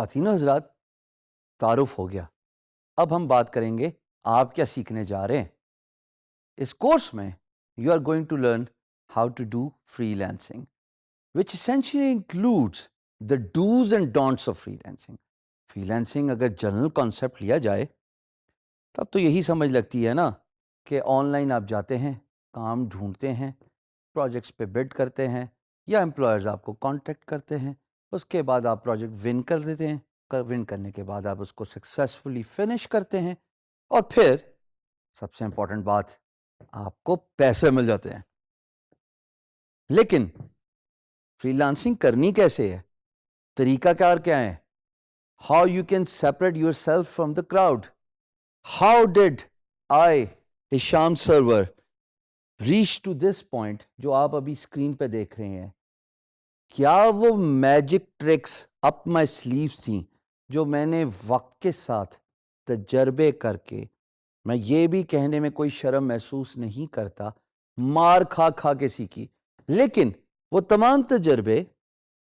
خواتین و حضرات، تعارف ہو گیا. اب ہم بات کریں گے آپ کیا سیکھنے جا رہے ہیں. اس کورس میں you are going to learn how to do freelancing which essentially includes the do's and don'ts of freelancing. Freelancing اگر جنرل کانسیپٹ لیا جائے تب تو یہی سمجھ لگتی ہے نا کہ آن لائن آپ جاتے ہیں، کام ڈھونڈتے ہیں، پروجیکٹس پہ بڈ کرتے ہیں یا امپلائرز آپ کو کانٹیکٹ کرتے ہیں، اس کے بعد آپ پروجیکٹ ون کر دیتے ہیں، ون کرنے کے بعد آپ اس کو سکسیسفلی فنش کرتے ہیں اور پھر سب سے امپورٹنٹ بات، آپ کو پیسے مل جاتے ہیں. لیکن فری لانسنگ کرنی کیسے ہے؟ طریقہ کار کیا ہے؟ How you can separate yourself from the crowd. How did I Hisham Sarwar reach to this point جو آپ ابھی اسکرین پہ دیکھ رہے ہیں؟ کیا وہ میجک ٹرکس اپ مائی سلیوز تھیں جو میں نے وقت کے ساتھ تجربے کر کے، میں یہ بھی کہنے میں کوئی شرم محسوس نہیں کرتا، مار کھا کھا کے سیکھی. لیکن وہ تمام تجربے،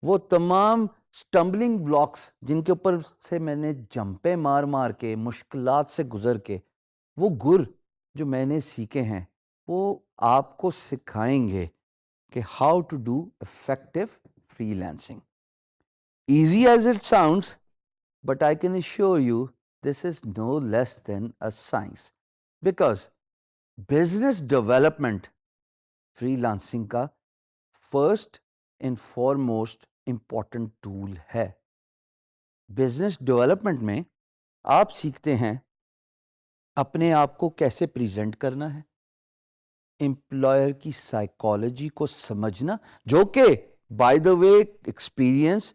وہ تمام سٹمبلنگ بلاکس جن کے اوپر سے میں نے جمپیں مار مار کے، مشکلات سے گزر کے، وہ گر جو میں نے سیکھے ہیں، وہ آپ کو سکھائیں گے کہ how to do effective freelancing. Easy as it sounds, but I can assure you this is no less than a science, because business development freelancing کا first and foremost important tool ہے. Business development میں آپ سیکھتے ہیں اپنے آپ کو کیسے پریزنٹ کرنا ہے، امپلائر کی سائیکالوجی کو سمجھنا، جو کہ by the way experience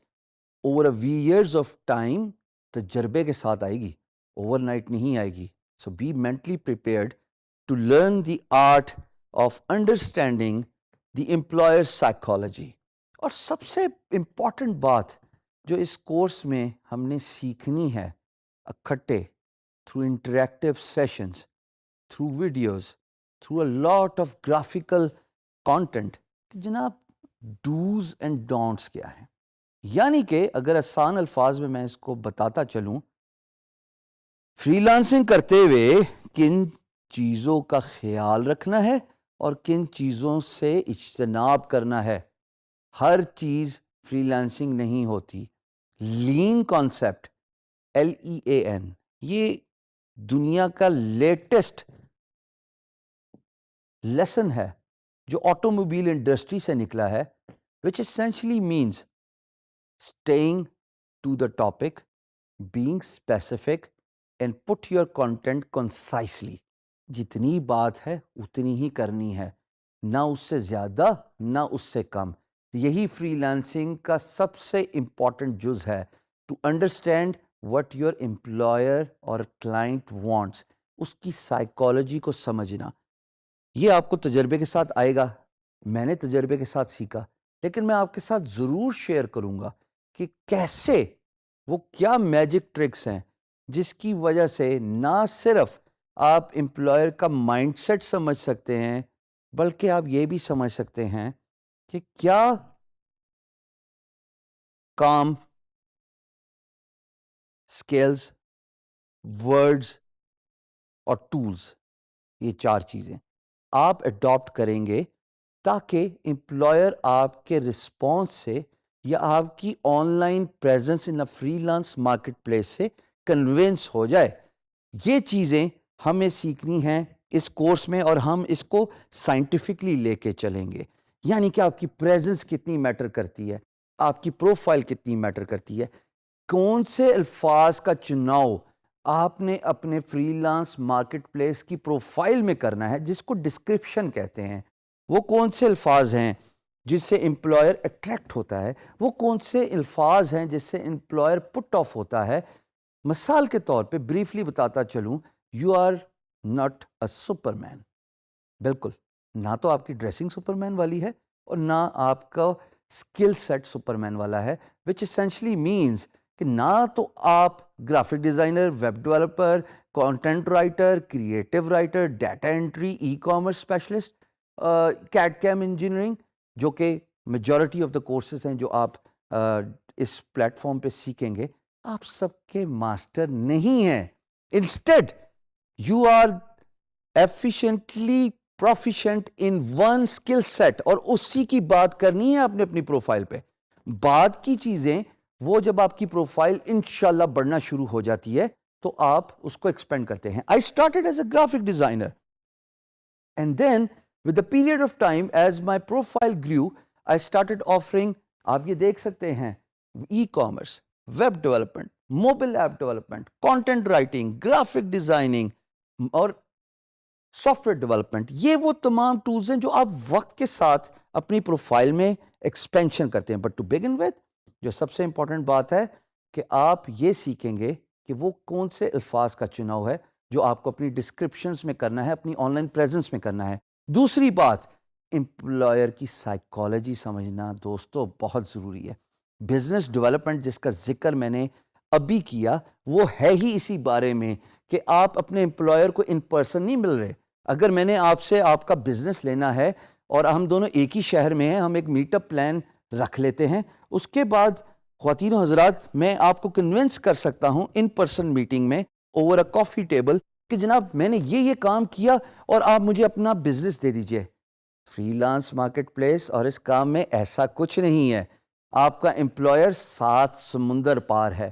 over years of time تجربے کے ساتھ آئے گی، اوور نائٹ نہیں آئے گی. So be mentally prepared to learn the art of understanding the employer psychology. اور سب سے امپورٹنٹ بات جو اس کورس میں ہم نے سیکھنی ہے اکٹھے، through interactive sessions, through videos, through a lot of graphical content, کہ جناب ڈوز اینڈ ڈونٹس کیا ہیں. یعنی کہ اگر آسان الفاظ میں اس کو بتاتا چلوں، فری لانسنگ کرتے ہوئے کن چیزوں کا خیال رکھنا ہے اور کن چیزوں سے اجتناب کرنا ہے. ہر چیز فری لانسنگ نہیں ہوتی. لین کانسیپٹ، LEAN، یہ دنیا کا لیٹسٹ لیسن ہے جو آٹو موبائل انڈسٹری سے نکلا ہے، which essentially means staying to the topic, being specific and put your content concisely. جتنی بات ہے اتنی ہی کرنی ہے، نہ اس سے زیادہ نہ اس سے کم. یہی فری لانسنگ کا سب سے امپورٹنٹ جز ہے، to understand what your employer اور client wants، اس کی سائیکالوجی کو سمجھنا. یہ آپ کو تجربے کے ساتھ آئے گا، میں نے تجربے کے ساتھ سیکھا، لیکن میں آپ کے ساتھ ضرور شیئر کروں گا کہ کیسے، وہ کیا میجک ٹرکس ہیں جس کی وجہ سے نہ صرف آپ امپلائر کا مائنڈ سیٹ سمجھ سکتے ہیں، بلکہ آپ یہ بھی سمجھ سکتے ہیں کہ کیا کام، اسکلز، ورڈز اور ٹولز، یہ چار چیزیں آپ اڈاپٹ کریں گے تاکہ امپلائر آپ کے رسپانس سے یا آپ کی on line presence in free lance market place سے کنونس ہو جائے. یہ چیزیں ہمیں سیکھنی ہیں اس کورس میں، اور ہم اس کو سائنٹیفکلی لے کے چلیں گے. یعنی کہ آپ کی پریزنس کتنی میٹر کرتی ہے، آپ کی پروفائل کتنی میٹر کرتی ہے، کون سے الفاظ کا چناؤ آپ نے اپنے فری لانس مارکیٹ پلیس کی پروفائل میں کرنا ہے، جس کو ڈسکرپشن کہتے ہیں. وہ کون سے الفاظ ہیں جس سے امپلائر اٹریکٹ ہوتا ہے، وہ کون سے الفاظ ہیں جس سے امپلائر پٹ آف ہوتا ہے. مثال کے طور پہ بریفلی بتاتا چلوں، you are not a superman. بالکل، نہ تو آپ کی ڈریسنگ سپر مین والی ہے اور نہ آپ کا اسکل سیٹ سپر مین والا ہے، وچ اسینشلی مینس کہ نہ تو آپ graphic designer, web developer, content writer, creative writer, data entry, e commerce specialist, CAD CAM engineering, جو کہ میجورٹی آف دا کورسز ہیں جو آپ اس پلیٹ فارم پہ سیکھیں گے، آپ سب کے ماسٹر نہیں ہیں. Instead you are efficiently proficient in one skill set, اور اسی کی بات کرنی ہے آپ نے اپنی پروفائل پہ. بعد کی چیزیں وہ جب آپ کی پروفائل انشاءاللہ بڑھنا شروع ہو جاتی ہے تو آپ اس کو ایکسپینڈ کرتے ہیں. I started as a graphic designer and then with the period of time as my profile grew I started offering, آپ یہ دیکھ سکتے ہیں, e commerce, web development, mobile app development, content writing, graphic designing اور soft where development. یہ وہ تمام tools ہیں جو آپ وقت کے ساتھ اپنی پروفائل میں ایکسپینشن کرتے ہیں. بٹ ٹو بگن وتھ جو سب سے امپورٹنٹ بات ہے کہ آپ یہ سیکھیں گے کہ وہ کون سے الفاظ کا چناؤ ہے جو آپ کو اپنی ڈسکرپشنز میں کرنا ہے, اپنی آن لائن پریزنس میں کرنا ہے. دوسری بات, امپلائر کی سائیکالوجی سمجھنا دوستو بہت ضروری ہے. بزنس ڈیولپمنٹ جس کا ذکر میں نے ابھی کیا وہ ہے ہی اسی بارے میں کہ آپ اپنے امپلائر کو ان پرسن نہیں مل رہے. اگر میں نے آپ سے آپ کا بزنس لینا ہے اور ہم دونوں ایک ہی شہر میں ہیں, ہم ایک میٹ اپ پلان رکھ لیتے ہیں, اس کے بعد خواتین و حضرات میں آپ کو کنونس کر سکتا ہوں ان پرسن میٹنگ میں اوور اے کافی ٹیبل کہ جناب میں نے یہ کام کیا اور آپ مجھے اپنا بزنس دے دیجئے. فری لانس مارکیٹ پلیس اور اس کام میں ایسا کچھ نہیں ہے. آپ کا امپلائر 7 سمندر پار ہے.